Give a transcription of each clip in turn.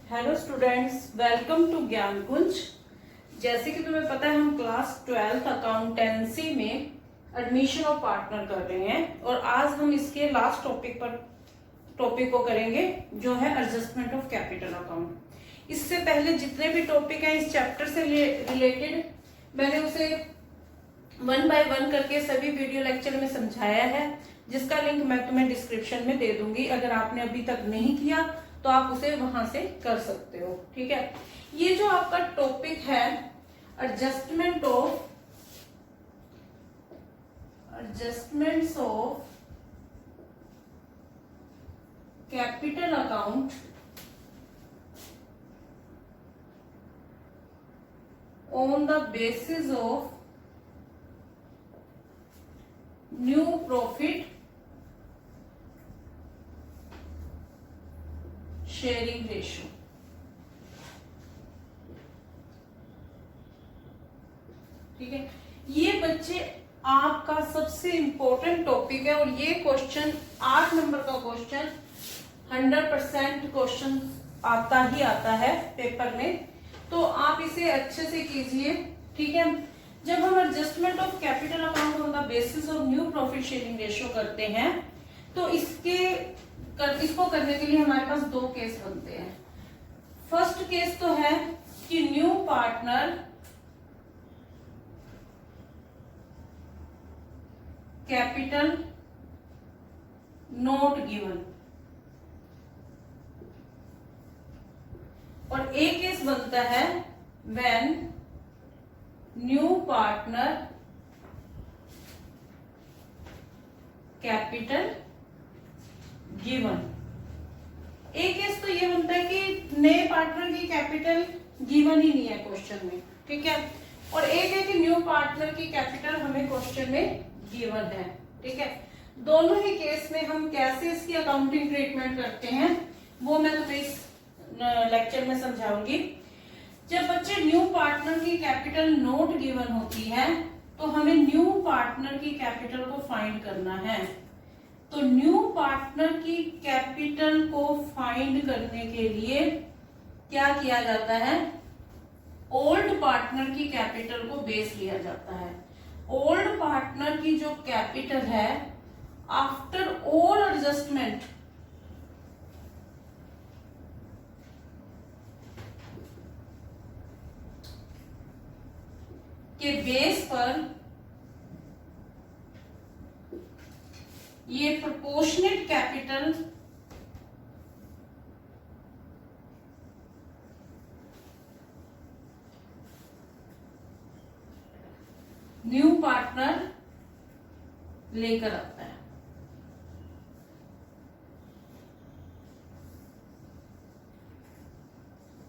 Hello students, welcome to ज्ञान कुंज। जैसे कि तुम्हें पता है, हम क्लास 12th अकाउंटेंसी में एडमिशन ऑफ पार्टनर कर रहे हैं और आज हम इसके लास्ट टॉपिक को करेंगे, जो है एडजस्टमेंट ऑफ कैपिटल अकाउंट। इससे पहले जितने भी टॉपिक हैं इस चैप्टर से रिलेटेड, मैंने उसे 1 बाय 1 करके सभी वीडियो लेक्चर में समझाया है, जिसका लिंक मैं तुम्हें डिस्क्रिप्शन में दे दूंगी। अगर आपने अभी तक नहीं किया तो आप उसे वहां से कर सकते हो। ठीक है, ये जो आपका टॉपिक है adjustments of capital account on the basis of new profit sharing ratio. ठीक है, ये बच्चे आपका सबसे इंपॉर्टेंट टॉपिक है और ये क्वेश्चन 8 नंबर का क्वेश्चन 100% क्वेश्चन आता ही आता है पेपर में, तो आप इसे अच्छे से कीजिए। ठीक है, जब हम adjustment of capital account on the basis of new profit sharing ratio करते हैं तो इसको करने के लिए हमारे पास 2 केस बनते हैं। फर्स्ट केस तो है कि new partner capital not given, और एक केस बनता है when new partner capital given. एक केस तो ये बनता है कि नए पार्टनर की कैपिटल गिवन ही नहीं है क्वेश्चन में। ठीक है, और एक है कि न्यू पार्टनर की कैपिटल हमें क्वेश्चन में गिवन है। ठीक है, दोनों ही केस में हम कैसे इसकी अकाउंटिंग ट्रीटमेंट करते हैं वो मैं तुम्हें इस लेक्चर में समझाऊंगी। जब बच्चे न्यू पार्टनर की कैपिटल नॉट गिवन होती है तो हमें न्यू पार्टनर की कैपिटल को फाइंड करना है। तो न्यू पार्टनर की कैपिटल को फाइंड करने के लिए क्या किया जाता है, ओल्ड पार्टनर की कैपिटल को बेस लिया जाता है। ओल्ड पार्टनर की जो कैपिटल है आफ्टर ऑल एडजस्टमेंट के बेस पर ये प्रोपोर्शनेट कैपिटल न्यू पार्टनर लेकर आता है।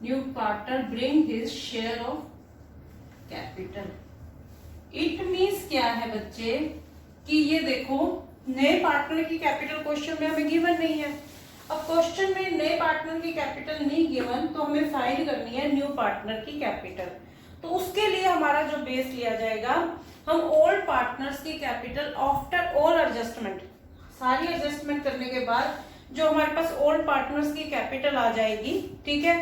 New partner bring his share of capital. It means क्या है बच्चे कि ये देखो, नए पार्टनर की कैपिटल क्वेश्चन में हमें गिवन नहीं है। अब क्वेश्चन में नए पार्टनर की कैपिटल नहीं गिवन तो हमें फाइंड करनी है न्यू पार्टनर की कैपिटल। तो उसके लिए हमारा जो बेस लिया जाएगा, हम ओल्ड पार्टनर्स की कैपिटल आफ्टर ऑल एडजस्टमेंट, सारी एडजस्टमेंट करने के बाद जो हमारे पास ओल्ड पार्टनर्स की कैपिटल आ जाएगी, ठीक है,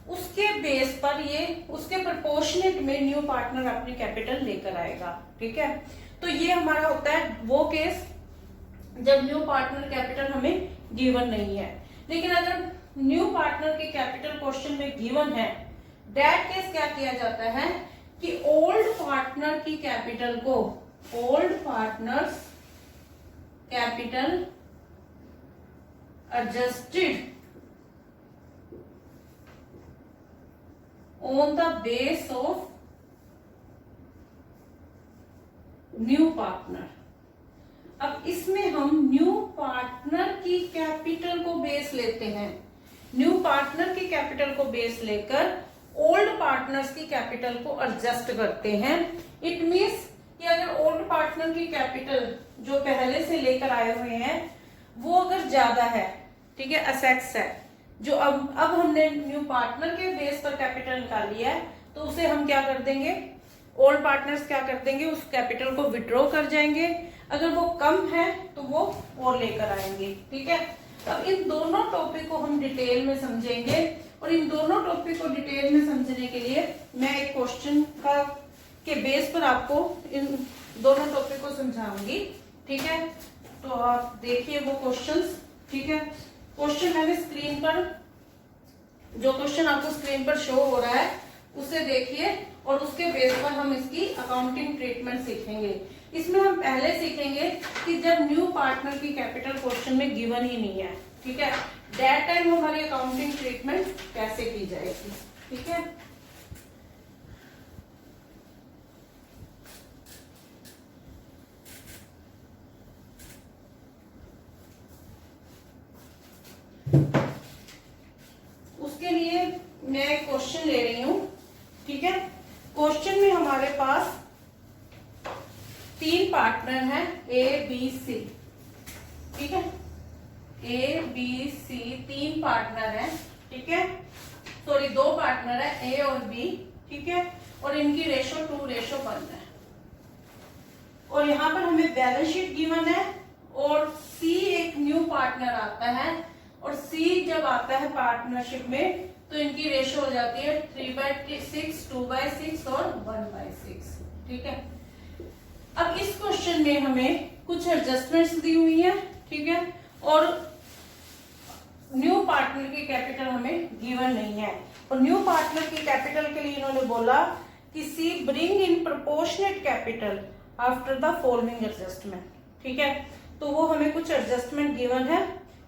उसके बेस पर ये उसके प्रोपोर्शनेट में न्यू पार्टनर अपनी कैपिटल लेकर आएगा। ठीक है, तो ये हमारा होता है वो केस जब न्यू पार्टनर कैपिटल हमें गिवन नहीं है। लेकिन अगर न्यू पार्टनर की कैपिटल क्वेश्चन में गिवन है, दैट केस क्या किया जाता है कि ओल्ड पार्टनर की कैपिटल को, old partners capital adjusted on the base of new partner. अब इसमें हम न्यू पार्टनर की कैपिटल को बेस लेते हैं। न्यू पार्टनर की कैपिटल को बेस लेकर ओल्ड पार्टनर्स की कैपिटल को एडजस्ट करते हैं। इट मींस कि अगर ओल्ड पार्टनर की कैपिटल जो पहले से लेकर आए हुए हैं वो अगर ज्यादा है, ठीक है, असेट्स है, जो अब हमने न्यू पार्टनर के बेस पर कैपिटल निकाली है, तो उसे हम क्या कर देंगे, ओल्ड पार्टनर्स क्या कर देंगे, उस कैपिटल को विड्रॉ कर जाएंगे। अगर वो कम है तो वो और लेकर आएंगे। ठीक है, अब इन दोनों टॉपिक को हम डिटेल में समझेंगे और इन दोनों टॉपिक को डिटेल में समझने के लिए मैं एक क्वेश्चन का के बेस पर आपको इन दोनों टॉपिक को समझाऊंगी। ठीक है, तो आप देखिए वो क्वेश्चंस। ठीक है, क्वेश्चन मैंने स्क्रीन पर, जो क्वेश्चन आपको स्क्रीन पर शो हो रहा है उसे देखिए और उसके बेस पर हम इसकी अकाउंटिंग ट्रीटमेंट सीखेंगे। इसमें हम पहले सीखेंगे कि जब न्यू पार्टनर की कैपिटल क्वेश्चन में गिवन ही नहीं है, ठीक है, दैट टाइम हमारी अकाउंटिंग ट्रीटमेंट कैसे की जाएगी। ठीक है, उसके लिए मैं एक क्वेश्चन ले रही हूं। ठीक है, क्वेश्चन में हमारे पास 3 पार्टनर हैं, ए बी सी। ठीक है, ए बी सी 3 पार्टनर हैं। ठीक है, सॉरी 2 पार्टनर है ए और बी। ठीक है, और इनकी रेशो 2:1 है। और यहाँ पर हमें बैलेंस शीट गिवन है और सी एक न्यू पार्टनर आता है और सी जब आता है पार्टनरशिप में तो इनकी रेशो हो जाती है 3/6, 2/6 और 1/6। ठीक है, अब इस क्वेश्चन में हमें कुछ एडजस्टमेंट्स दी हुई है। ठीक है, और न्यू पार्टनर की कैपिटल हमें गिवन नहीं है और न्यू पार्टनर की कैपिटल के लिए इन्होंने बोला कि C bring in proportionate capital after the following adjustment. ठीक है, तो वो हमें कुछ एडजस्टमेंट गिवन है,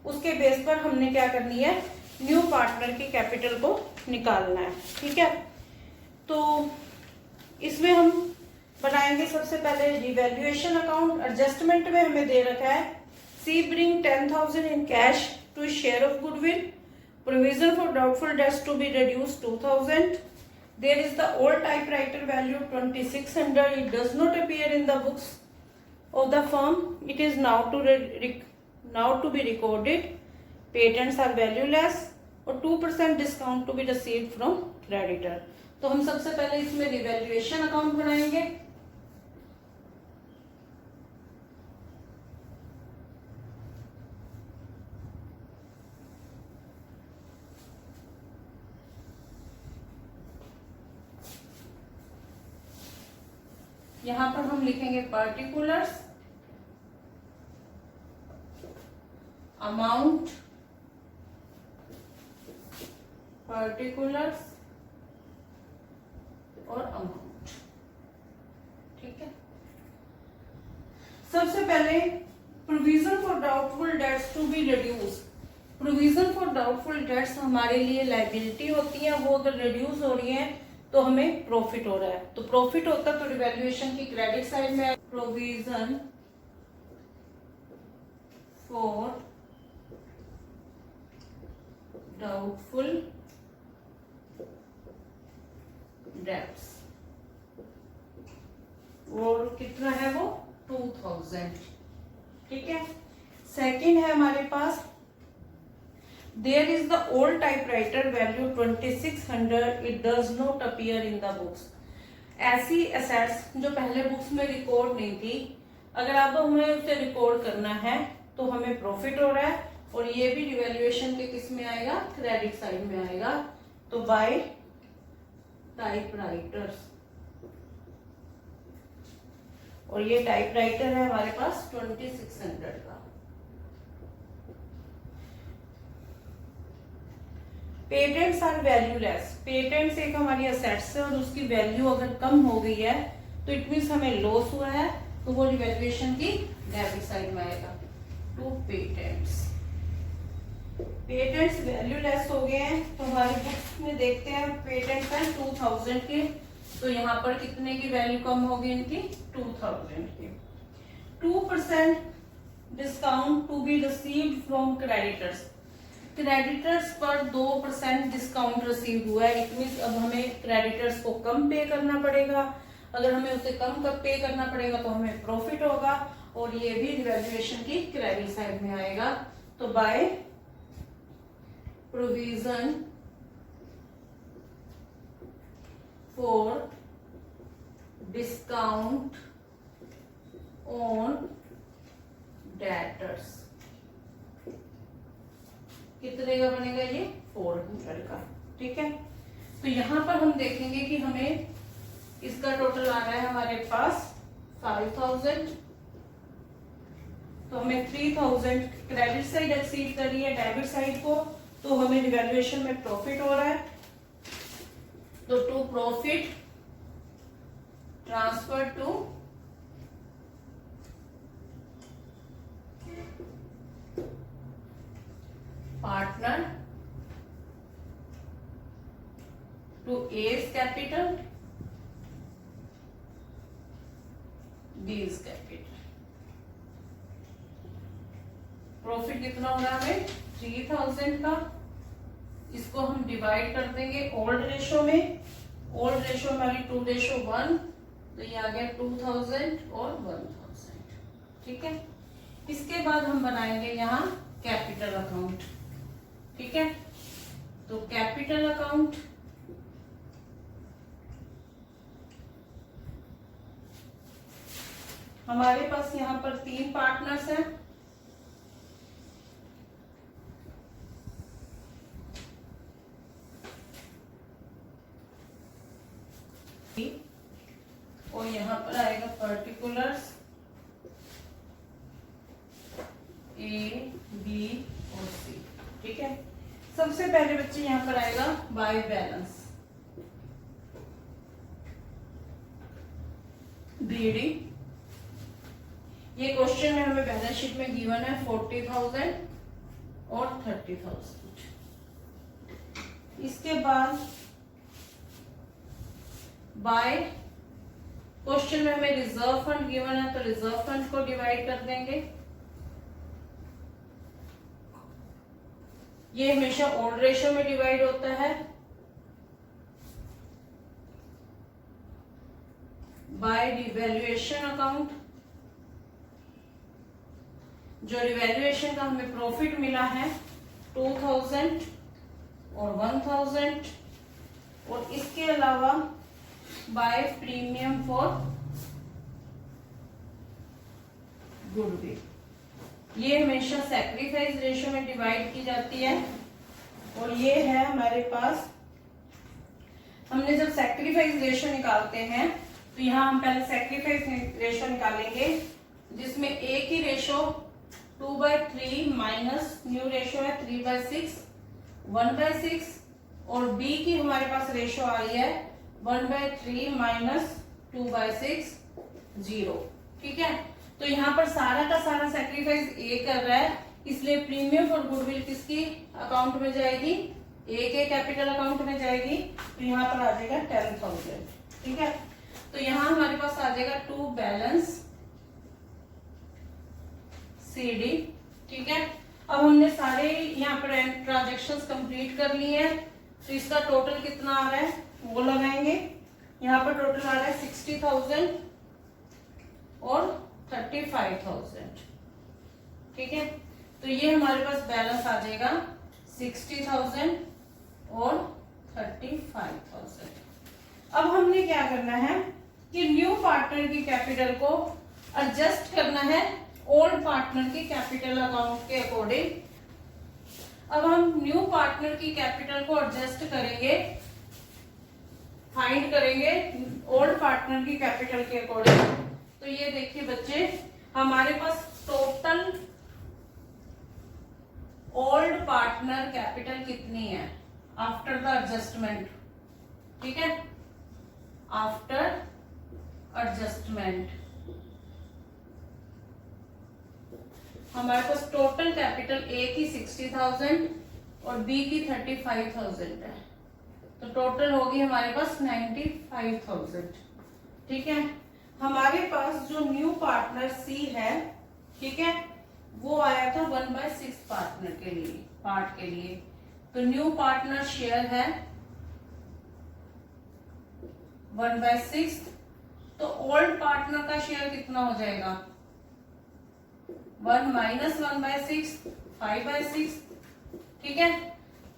उसके बेस पर हमने क्या करनी है, न्यू पार्टनर की कैपिटल को निकालना है। ठीक है, तो इसमें हम बनाएंगे सबसे पहले रिवैल्यूएशन अकाउंट। एडजस्टमेंट में हमें दे रखा है C bring 10,000 in cash to share of goodwill, provision for doubtful debts to be reduce 2,000। There is the old typewriter value 2,600. It does not appear in the books of the firm. It is now to be recorded. Patents are valueless और 2% discount to be received from creditor. तो हम सबसे पहले इसमें revaluation account बनाएंगे। यहां पर हम लिखेंगे पर्टिकुलर्स, अमाउंट, पर्टिकुलर्स और अमाउंट। ठीक है, सबसे पहले provision for doubtful debts to be reduce. Provision for doubtful debts हमारे लिए लायबिलिटी होती है, वो अगर रिड्यूस हो रही है तो हमें प्रॉफिट हो रहा है। तो प्रॉफिट होता तो रिवैल्यूएशन की क्रेडिट साइड में प्रोविजन फॉर डाउटफुल डेट्स, और कितना है वो 2,000। ठीक है, सेकंड है हमारे पास There is the old typewriter value 2,600. It does not appear in the books. ऐसी एसेट्स जो पहले बुक्स में रिकॉर्ड नहीं थी, अगर अब हमें उसे रिकॉर्ड करना है तो हमें प्रॉफिट हो रहा है और ये भी रिवैल्यूएशन के किस में आएगा, क्रेडिट साइड में आएगा। तो बाय टाइपराइटर्स, और ये टाइपराइटर है हमारे पास 2,600 का। Patents are valueless. पेटेंट्स एक हमारी असेट्स है और उसकी वैल्यू अगर कम हो गई है तो इट मीन्स हमें लॉस हुआ है, तो वो रिवैल्यूएशन की डेबिट साइड में आएगा। टू पेटेंट्स, पेटेंट्स वैल्यूलेस हो गए हैं तो हमारी बुक्स में देखते हैं पेटेंट्स है 2,000 के, तो यहाँ पर कितने की वैल्यू कम होगी इनकी, 2,000 की। 2% discount to be received from creditors. Creditors पर 2% डिस्काउंट रिसीव हुआ है, इट मीन्स अब हमें क्रेडिटर्स को कम पे करना पड़ेगा। अगर हमें उसे कम पे करना पड़ेगा तो हमें प्रॉफिट होगा और ये भी रिवैल्यूएशन की क्रेडिट साइड में आएगा। तो by provision for discount on debtors, कितने का बनेगा ये, 400 का। ठीक है। तो यहाँ पर हम देखेंगे कि हमें इसका टोटल आ रहा है हमारे पास 5000, तो हमें 3000 क्रेडिट साइड एक्सीड कर रही है डेबिट साइड को, तो हमें रिवैल्यूएशन में प्रॉफिट हो रहा है। तो to profit transfer to partner to A's capital B's capital. Profit कितना हो रहा है हमें 3000 का, इसको हम डिवाइड कर देंगे ओल्ड रेशो में। ओल्ड रेशो हमारी 2:1, तो ये आ गया 2000 और 1000, ठीक है। इसके बाद हम बनाएंगे यहाँ कैपिटल अकाउंट, ठीक है। तो कैपिटल अकाउंट हमारे पास यहाँ पर 3 पार्टनर्स हैं। और यहाँ पर आएगा पर्टिकुलर्स A, B और C, ठीक है। सबसे पहले बच्चे यहाँ पर आएगा बाय बैलेंस BD। ये क्वेश्चन में हमें बैलेंस शीट में गिवन है 40,000 और 30,000। इसके बाद बाय, क्वेश्चन में हमें रिजर्व फंड गिवन है, तो रिजर्व फंड को डिवाइड कर देंगे। ये हमेशा ओल्ड रेशो में डिवाइड होता है। बाय रिवैल्यूएशन अकाउंट, जो रिवैल्यूएशन का हमें प्रॉफिट मिला है 2000 और 1000, और इसके अलावा बाय प्रीमियम फॉर गुडविल, ये हमेशा सैक्रिफाइस रेशो में डिवाइड की जाती है। और ये है हमारे पास, हमने जब सैक्रिफाइस रेशो निकालते हैं तो यहाँ हम पहले सैक्रिफाइस रेशो निकालेंगे, जिसमें ए की रेशो 2/3 माइनस न्यू रेशो है 3/6, 1/6, और बी की हमारे पास रेशो आ रही है 1/3 माइनस 2/6, 0, ठीक है। तो यहाँ पर सारा का सारा सैक्रिफाइस ए कर रहा है, इसलिए प्रीमियम फॉर गुडविल किसकी अकाउंट में जाएगी, ए के कैपिटल अकाउंट में जाएगी। तो यहाँ पर आ जाएगा 10,000, ठीक है। तो यहाँ हमारे पास आ जाएगा टू बैलेंस CD, ठीक है। अब हमने सारे यहाँ पर ट्रांजेक्शन्स कंप्लीट कर लिए हैं, तो इसका टोटल कितना आ रहा है वो लगाएंगे। यहाँ पर टोटल आ रहा है 60,000 और 35,000, ठीक है। तो ये हमारे पास बैलेंस आ जाएगा 60,000 और 35,000। अब हमने क्या करना है कि न्यू पार्टनर की कैपिटल को एडजस्ट करना है ओल्ड पार्टनर की कैपिटल अकाउंट के अकॉर्डिंग। अब हम न्यू पार्टनर की कैपिटल को एडजस्ट करेंगे, फाइंड करेंगे ओल्ड पार्टनर की कैपिटल के अकॉर्डिंग। तो ये देखिए बच्चे, हमारे पास टोटल ओल्ड पार्टनर कैपिटल कितनी है आफ्टर द एडजस्टमेंट, ठीक है, आफ्टर एडजस्टमेंट हमारे पास टोटल कैपिटल ए की 60,000 और बी की 35,000 है, तो टोटल होगी हमारे पास 95,000, ठीक है। हमारे पास जो न्यू पार्टनर सी है, ठीक है, वो आया था 1/6 पार्टनर के लिए, पार्ट के लिए। तो न्यू पार्टनर शेयर है 1/6, तो ओल्ड पार्टनर का शेयर कितना हो जाएगा 1 माइनस 1/6, 5/6, ठीक है।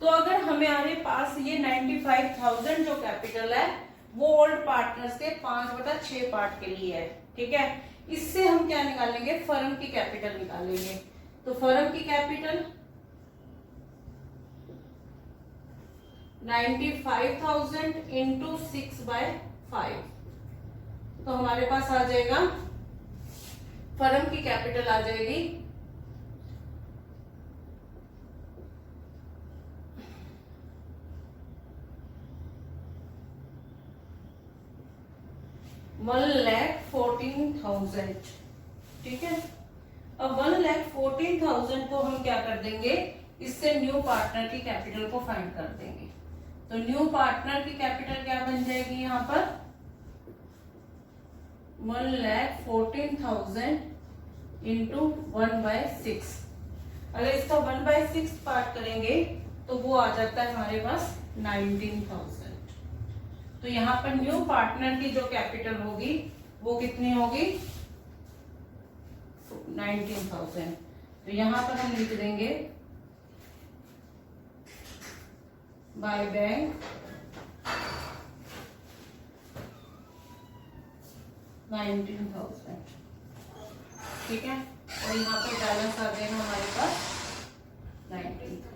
तो अगर हमारे पास ये 95,000 जो कैपिटल है वो ओल्ड पार्टनर्स के 5/6 पार्ट के लिए है, ठीक है। इससे हम क्या निकालेंगे, फर्म की कैपिटल निकालेंगे। तो फर्म की कैपिटल 95,000 इंटू 6/5, तो हमारे पास आ जाएगा, फर्म की कैपिटल आ जाएगी 1,14,000। ठीक है, अब 1,14,000 को हम क्या कर देंगे, इससे न्यू पार्टनर की कैपिटल को फाइंड कर देंगे। तो न्यू पार्टनर की कैपिटल क्या बन जाएगी यहाँ पर 1,14,000 इंटू 1/6। अगर इसका 1/6 पार्ट करेंगे तो वो आ जाता है हमारे पास 19,000। तो यहाँ पर न्यू पार्टनर की जो कैपिटल होगी वो कितनी होगी 19,000। तो यहाँ पर हम लिख देंगे बाय बैंक 19,000। ठीक है, और यहाँ पे बैलेंस आ जाएगा हमारे पास 19,000।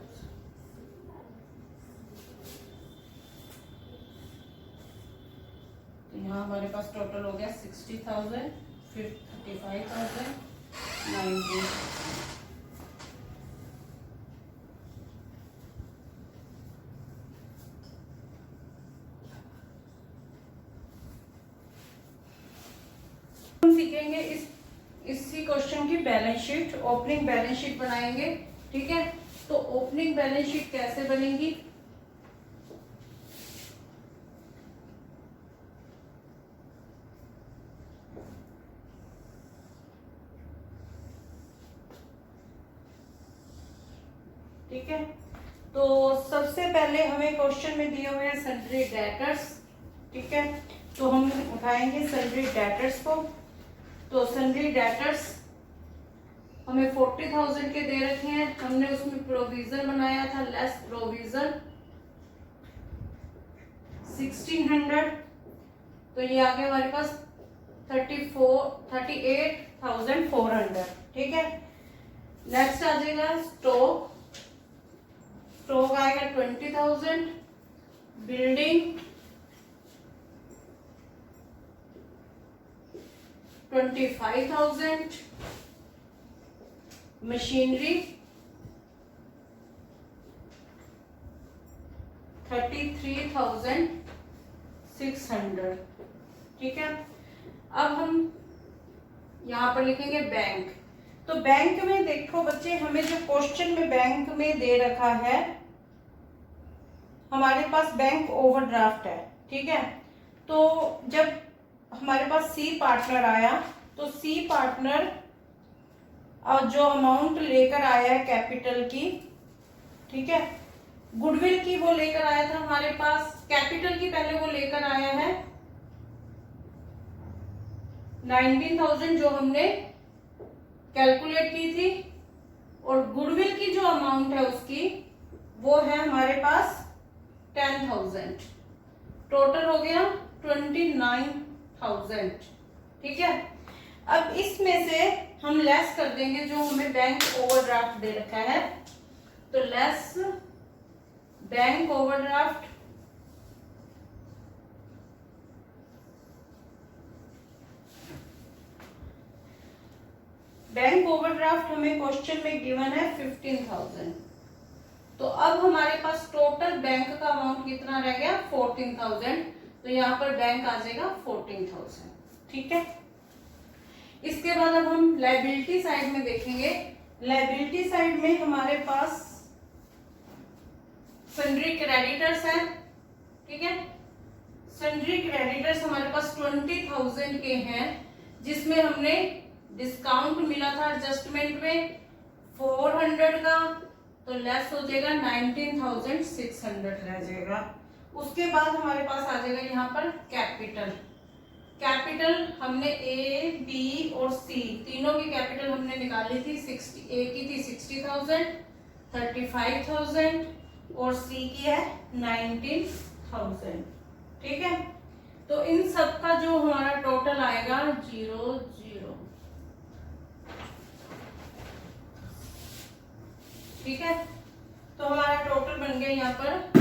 तो यहाँ हमारे पास टोटल हो गया 60,000, फिर 35,000, 19,000। हम सीखेंगे इसी क्वेश्चन की balance sheet, opening balance sheet बनाएंगे। ठीक है, तो ओपनिंग बैलेंस शीट कैसे बनेगी, ठीक है, तो सबसे पहले हमें क्वेश्चन में दिए हुए हैं सन्ड्री डेटर्स। ठीक है, तो हम उठाएंगे सन्ड्री डेटर्स को। तो सन्ड्री डेटर्स हमें 40,000 के दे रखे हैं, हमने उसमें प्रोविजन बनाया था लेस प्रोविजन 1,600। तो ये आ गया हमारे पास 38,400। ठीक है, नेक्स्ट आ जाएगा स्टॉक। स्टॉक आएगा 20,000, बिल्डिंग 25,000, मशीनरी 33,600। ठीक है, अब हम यहाँ पर लिखेंगे बैंक। तो बैंक में देखो बच्चे, हमें जो क्वेश्चन में बैंक में दे रखा है, हमारे पास बैंक ओवरड्राफ्ट है। ठीक है, तो जब हमारे पास सी पार्टनर आया तो सी पार्टनर जो अमाउंट लेकर आया है कैपिटल की, ठीक है, गुडविल की वो लेकर आया था हमारे पास, कैपिटल की पहले वो लेकर आया है 19,000 जो हमने कैलकुलेट की थी, और गुडविल की जो अमाउंट है उसकी वो है हमारे पास 10,000। टोटल हो गया 29,000। ठीक है, अब इसमें से हम लेस कर देंगे जो हमें बैंक ओवरड्राफ्ट दे रखा है। तो लेस बैंक ओवरड्राफ्ट हमें क्वेश्चन में गिवन है 15,000। तो अब हमारे पास टोटल बैंक का अमाउंट कितना रह गया 14,000। तो यहाँ पर बैंक आ जाएगा 14,000। ठीक है, इसके बाद अब हम लायबिलिटी साइड में देखेंगे। लायबिलिटी साइड में हमारे पास सन्ड्री क्रेडिटर्स है। ठीक है, सन्ड्री क्रेडिटर्स हमारे पास 20,000 के हैं, जिसमें हमने डिस्काउंट मिला था एडजस्टमेंट में 400 का, तो लेस हो जाएगा 19,600 रह जाएगा। उसके बाद हमारे पास आ जाएगा यहाँ पर कैपिटल। कैपिटल हमने ए बी और सी तीनों की कैपिटल हमने निकाली थी। 60 ए की थी 60,000, 35,000 और सी की है 19,000। ठीक है, तो इन सब का जो हमारा टोटल आएगा 0,0। ठीक है, तो हमारा टोटल बन गया यहाँ पर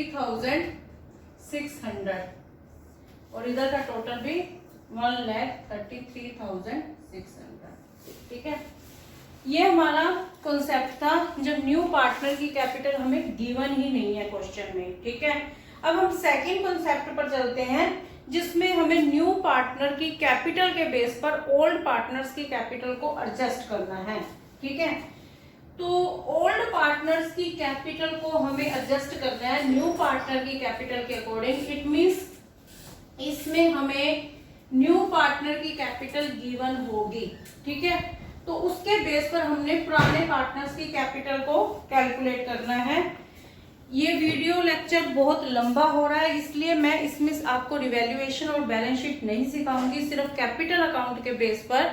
33,600 और इधर का टोटल भी 1,33,600। ठीक है, ये हमारा कॉन्सेप्ट था जब न्यू पार्टनर की कैपिटल हमें गिवन ही नहीं है क्वेश्चन में। ठीक है, अब हम सेकंड कॉन्सेप्ट पर चलते हैं जिसमें हमें न्यू पार्टनर की कैपिटल के बेस पर ओल्ड पार्टनर्स की कैपिटल को एडजस्ट करना है। ठीक है, तो ओल्ड पार्टनर्स की कैपिटल को हमें एडजस्ट करना है न्यू पार्टनर की कैपिटल के अकॉर्डिंग। इट मींस इसमें हमें न्यू पार्टनर की कैपिटल गिवन होगी। ठीक है, तो उसके बेस पर हमने पुराने पार्टनर्स की कैपिटल को कैलकुलेट करना है। ये वीडियो लेक्चर बहुत लंबा हो रहा है, इसलिए मैं इसमें आपको रिवैल्यूएशन और बैलेंस शीट नहीं सिखाऊंगी। सिर्फ कैपिटल अकाउंट के बेस पर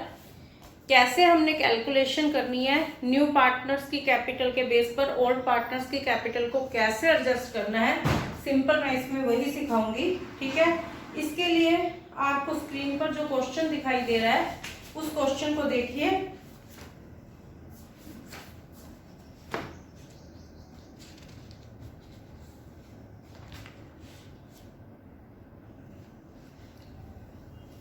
कैसे हमने कैलकुलेशन करनी है, न्यू पार्टनर्स की कैपिटल के बेस पर ओल्ड पार्टनर्स की कैपिटल को कैसे एडजस्ट करना है, सिंपल मैं इसमें वही सिखाऊंगी। ठीक है, इसके लिए आपको स्क्रीन पर जो क्वेश्चन दिखाई दे रहा है उस क्वेश्चन को देखिए।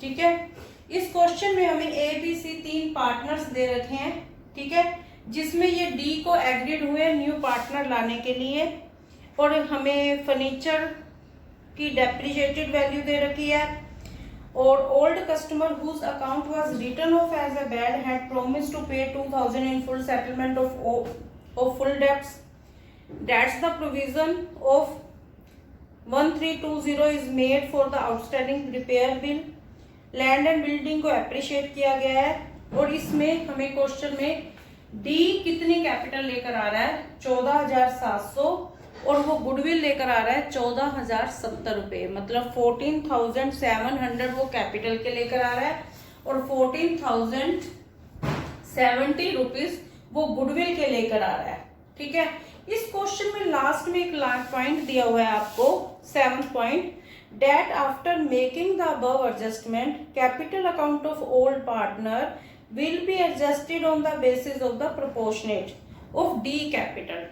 ठीक है, इस क्वेश्चन में हमें ए बी सी 3 पार्टनर्स दे रखे हैं। ठीक है, जिसमें ये डी को एग्रीड हुए न्यू पार्टनर लाने के लिए और हमें फर्नीचर की डेप्रिशिएटेड वैल्यू दे रखी है और old customer whose account was written off as a bad had promised to pay 2000 in full settlement of full debts that's the provision of 1320 is made for the outstanding repair bill. Land and building को appreciate किया गया है और इसमें हमें question में D कितनी capital लेकर आ रहा है 14,700 और वो गुडविल लेकर आ रहा है 14,070 रुपए, मतलब 14,700 वो कैपिटल के लेकर आ रहा है और 14,070 रुपीज वो गुडविल के लेकर आ रहा है। ठीक है, इस क्वेश्चन में लास्ट में एक लास्ट पॉइंट दिया हुआ है आपको, 7th point, that after making the above adjustment capital account of old partner will be adjusted on the basis of the proportionate of D capital.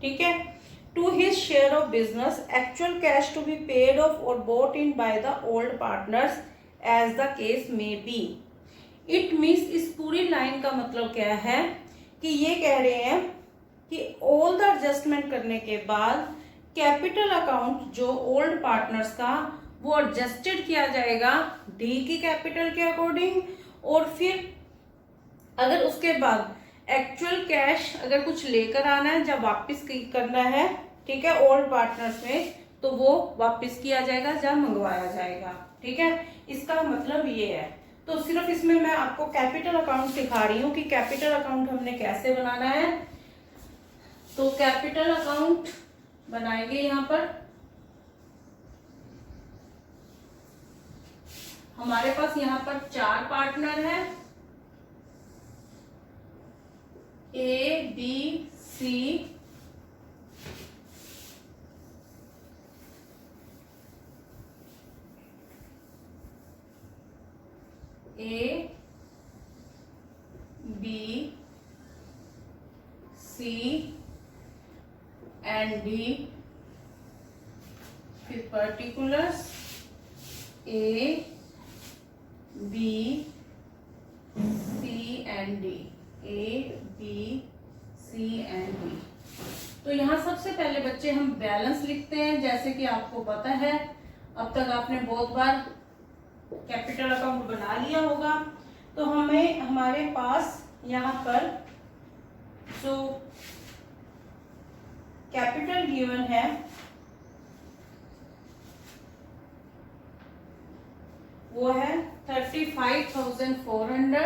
ठीक है, to his share of business actual cash to be paid off or bought in by the old partners as the case may be. It means इस पूरी line का मतलब क्या है कि ये कह रहे हैं कि all the adjustment करने के बाद कैपिटल अकाउंट जो ओल्ड पार्टनर्स का वो एडजस्टेड किया जाएगा डी की कैपिटल के अकॉर्डिंग और फिर अगर उसके बाद एक्चुअल कैश अगर कुछ लेकर आना है जब वापस करना है, ठीक है, ओल्ड पार्टनर्स में, तो वो वापस किया जाएगा जब मंगवाया जाएगा। ठीक है, इसका मतलब ये है। तो सिर्फ इसमें मैं आपको कैपिटल अकाउंट सिखा रही हूँ कि कैपिटल अकाउंट हमने कैसे बनाना है। तो कैपिटल अकाउंट बनाएंगे, यहां पर हमारे पास यहां पर 4 पार्टनर है, A B C A B C and D, फिर particulars A B C and D, A B C and D. तो यहाँ सबसे पहले बच्चे हम बैलेंस लिखते हैं। जैसे कि आपको पता है अब तक आपने बहुत बार कैपिटल अकाउंट बना लिया होगा, तो हमें हमारे पास यहाँ पर जो कैपिटल गिवन है वो है 35,400,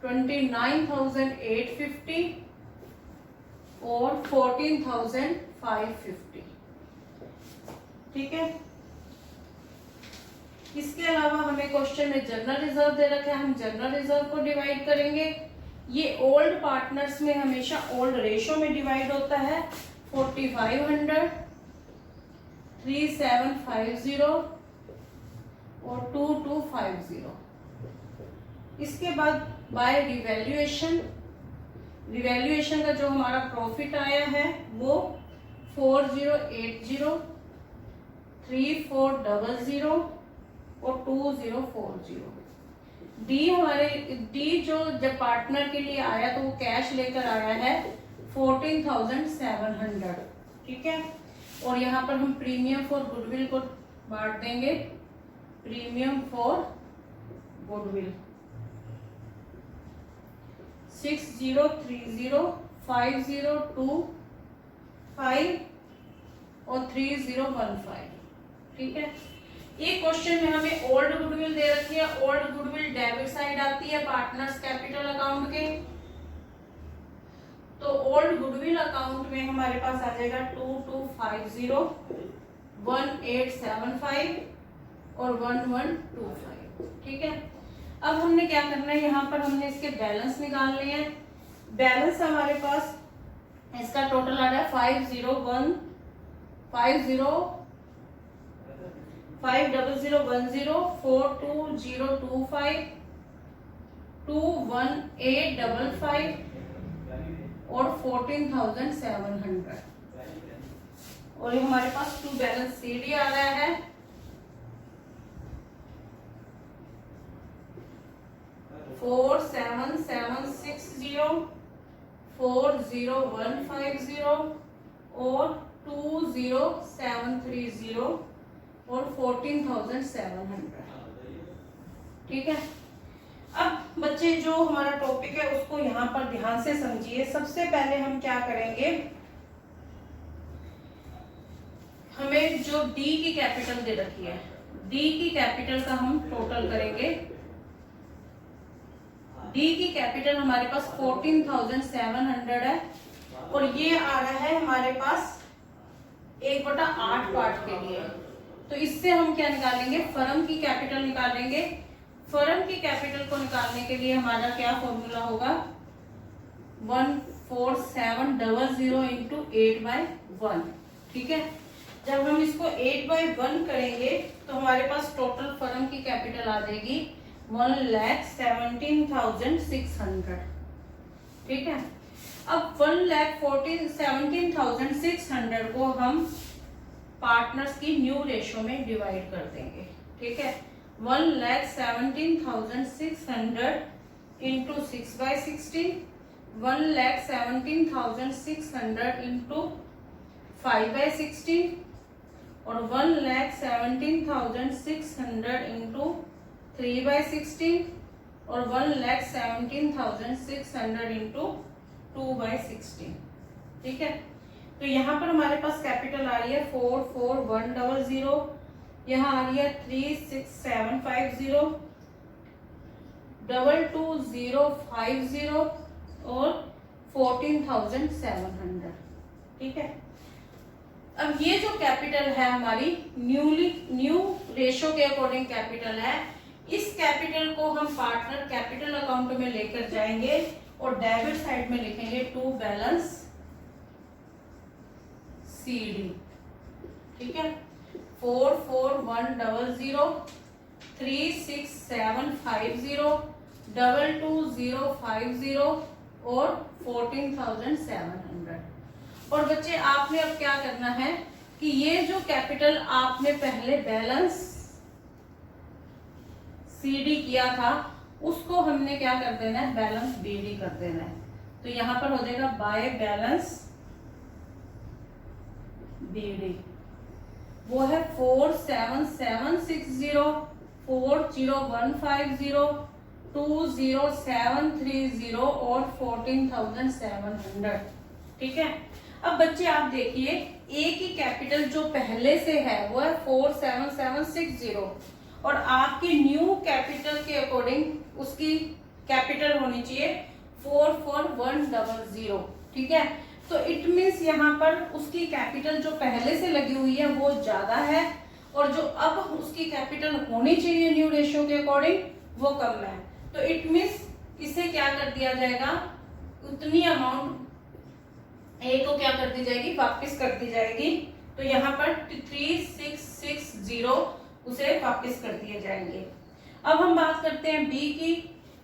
29,850 और 14,550। ठीक है, इसके अलावा हमें क्वेश्चन में जनरल रिजर्व दे रखा है, हम जनरल रिजर्व को डिवाइड करेंगे। ये ओल्ड पार्टनर्स में हमेशा ओल्ड रेशो में डिवाइड होता है, 4500, 3750 और 2250। इसके बाद बाय रिवैल्यूएशन, रिवैल्यूएशन का जो हमारा प्रॉफिट आया है वो 4080, 3400 और 2040। डी हमारे डी जो जब पार्टनर के लिए आया तो वो कैश लेकर आया है 14,700, ठीक है। और यहाँ पर हम प्रीमियम फॉर गुडविल को बांट देंगे, प्रीमियम फॉर गुडविल 6030, 5025 और 3015, ठीक है। ये क्वेश्चन में हमें ओल्ड गुडविल दे रखी है। ओल्ड गुडविल डेबिट साइड आती है पार्टनर्स कैपिटल अकाउंट के, तो ओल्ड गुडविल अकाउंट में हमारे पास आ जाएगा 2250, 1875 और 1125, ठीक है। अब हमने क्या करना है, यहाँ पर हमने इसके बैलेंस निकालने हैं। बैलेंस हमारे पास इसका टोटल आ रहा है 50010, 422025, 21855 और 14,700। और ये हमारे पास टू बैलेंस सीडी आ रहा है, फोर 7760, 40150 और 20730 और 14,700, ठीक है। अब बच्चे जो हमारा टॉपिक है उसको यहाँ पर ध्यान से समझिए। सबसे पहले हम क्या करेंगे, हमें जो डी की कैपिटल दे रखी है, डी की कैपिटल का हम टोटल करेंगे। डी की कैपिटल हमारे पास 14,700 है और ये आ रहा है हमारे पास 1/8 पार्ट के लिए। तो इससे हम क्या निकालेंगे, फर्म की कैपिटल निकालेंगे। फर्म की कैपिटल को निकालने के लिए हमारा क्या फॉर्मूला होगा, 14700 इंटू 8/1, ठीक है। जब हम इसको 8/1 करेंगे तो हमारे पास टोटल फर्म की कैपिटल आ जाएगी 1,17,600, ठीक है। अब 1,17,600 को हम पार्टनर्स की न्यू रेशो में डिवाइड कर देंगे, ठीक है। 1,17,600 इंटू 6/16, 1,17,600 इंटू 5/16 और 1,17,600 इंटू 3/16 और 1,17,600 इंटू 2/16, ठीक है। तो यहाँ पर हमारे पास कैपिटल आ रही है 44100, यहाँ आ रही है 36750, 22050 और 14,700, ठीक है। अब ये जो कैपिटल है हमारी न्यू रेशो के अकॉर्डिंग कैपिटल है, इस कैपिटल को हम पार्टनर कैपिटल अकाउंट में लेकर जाएंगे और डेबिट साइड में लिखेंगे टू बैलेंस सीडी, ठीक है। 44100, 36750, 22050 और 14,700। और बच्चे आपने अब क्या करना है कि ये जो कैपिटल आपने पहले बैलेंस सीडी किया था उसको हमने क्या कर देना है, बैलेंस बीडी कर देना है। तो यहां पर हो जाएगा बाय बैलेंस बीडी, वो है 47760, 40150, 20730 और 14,700, ठीक है। अब बच्चे आप देखिए ए की कैपिटल जो पहले से है वो है 47760 और आपकी न्यू कैपिटल के अकॉर्डिंग उसकी कैपिटल होनी चाहिए 44100, ठीक है। तो इट मीन्स यहाँ पर उसकी कैपिटल जो पहले से लगी हुई है वो ज्यादा है और जो अब उसकी कैपिटल होनी चाहिए न्यू रेशियो के अकॉर्डिंग वो कम है। तो इट मीन्स इसे क्या कर दिया जाएगा, उतनी अमाउंट ए को क्या कर दी जाएगी, वापस कर दी जाएगी। तो यहाँ पर 3660 उसे वापस कर दिए जाएंगे। अब हम बात करते हैं बी की।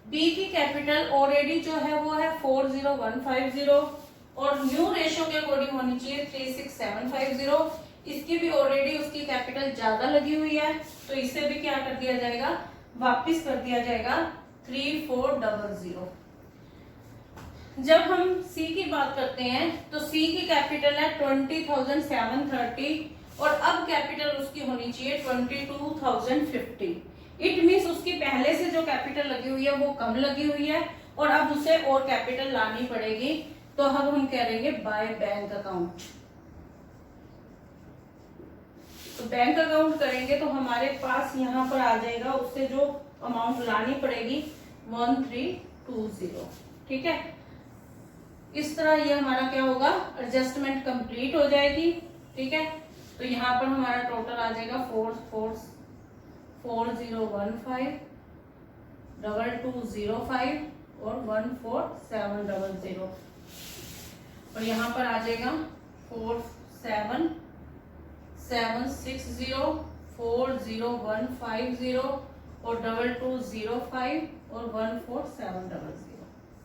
बी की कैपिटल ऑलरेडी जो है वो है 40150 और न्यू रेशो के अकॉर्डिंग होनी चाहिए 36750। इसकी भी ऑलरेडी उसकी कैपिटल ज्यादा लगी हुई है, तो इसे भी क्या कर दिया जाएगा, वापस कर दिया जाएगा 3400। जब हम सी की बात करते हैं तो सी की कैपिटल है 20,730 और अब कैपिटल उसकी होनी चाहिए 22,050। इट मीन्स उसकी पहले से जो कैपिटल लगी हुई है वो कम लगी हुई है और अब उसे और कैपिटल लानी पड़ेगी। तो अब हम करेंगे बाय बैंक अकाउंट। तो बैंक अकाउंट करेंगे तो हमारे पास यहाँ पर आ जाएगा उससे जो अमाउंट लानी पड़ेगी 1320। ठीक है, इस तरह ये हमारा क्या होगा, एडजस्टमेंट कंप्लीट हो जाएगी। ठीक है, तो यहाँ पर हमारा टोटल आ जाएगा 4015, 2205 और 14700 और यहाँ पर आ जाएगा 47760, 40150 और 2205 और 14700।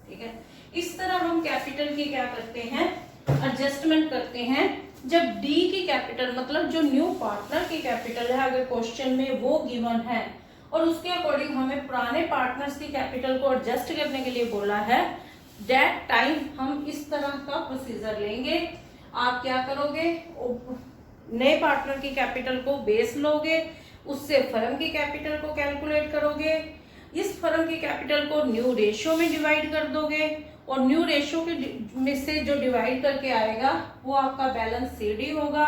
ठीक है, इस तरह हम कैपिटल की क्या करते हैं, एडजस्टमेंट करते हैं। जब डी की कैपिटल मतलब जो न्यू पार्टनर की कैपिटल है, अगर क्वेश्चन में वो गिवन है और उसके अकॉर्डिंग हमें पुराने पार्टनर्स की कैपिटल को एडजस्ट करने के लिए बोला है, दैट टाइम हम इस तरह का प्रोसीजर लेंगे। आप क्या करोगे, नए पार्टनर की कैपिटल को बेस लोगे, उससे फर्म की कैपिटल को कैलकुलेट करोगे, इस फर्म की कैपिटल को न्यू रेशियो में डिवाइड कर दोगे और न्यू रेशियो के में से जो डिवाइड करके आएगा वो आपका बैलेंस सीडी होगा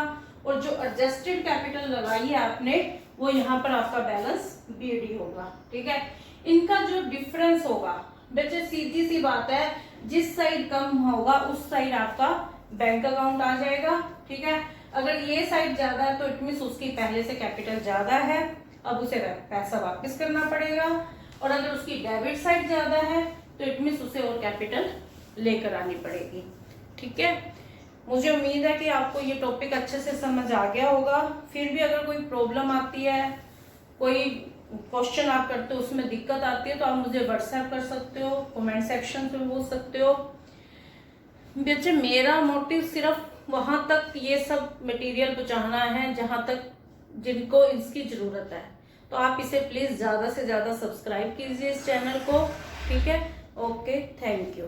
और जो एडजस्टेड कैपिटल लगाई है आपने वो यहाँ पर आपका बैलेंस बीडी होगा। ठीक है, इनका जो डिफरेंस होगा, बच्चे सीधी सी बात है, जिस साइड कम होगा उस साइड आपका बैंक अकाउंट आ जाएगा। ठीक है, अगर ये साइड ज्यादा है तो इट मीन्स उसकी पहले से कैपिटल ज्यादा है, अब उसे पैसा वापस करना पड़ेगा, और अगर उसकी डेबिट साइड ज्यादा है तो इट मीन्स उसे और कैपिटल लेकर आनी पड़ेगी। ठीक है, मुझे उम्मीद है कि आपको ये टॉपिक अच्छे से समझ आ गया होगा। फिर भी अगर कोई प्रॉब्लम आती है, कोई क्वेश्चन आप करते हो उसमें दिक्कत आती है तो आप मुझे व्हाट्सएप कर सकते हो, कमेंट सेक्शन में पूछ सकते हो। बच्चे मेरा मोटिव सिर्फ वहां तक ये सब मटेरियल पहुंचाना है जहां तक जिनको इसकी जरूरत है, तो आप इसे प्लीज ज्यादा से ज्यादा सब्सक्राइब कीजिए इस चैनल को। ठीक है, ओके, थैंक यू।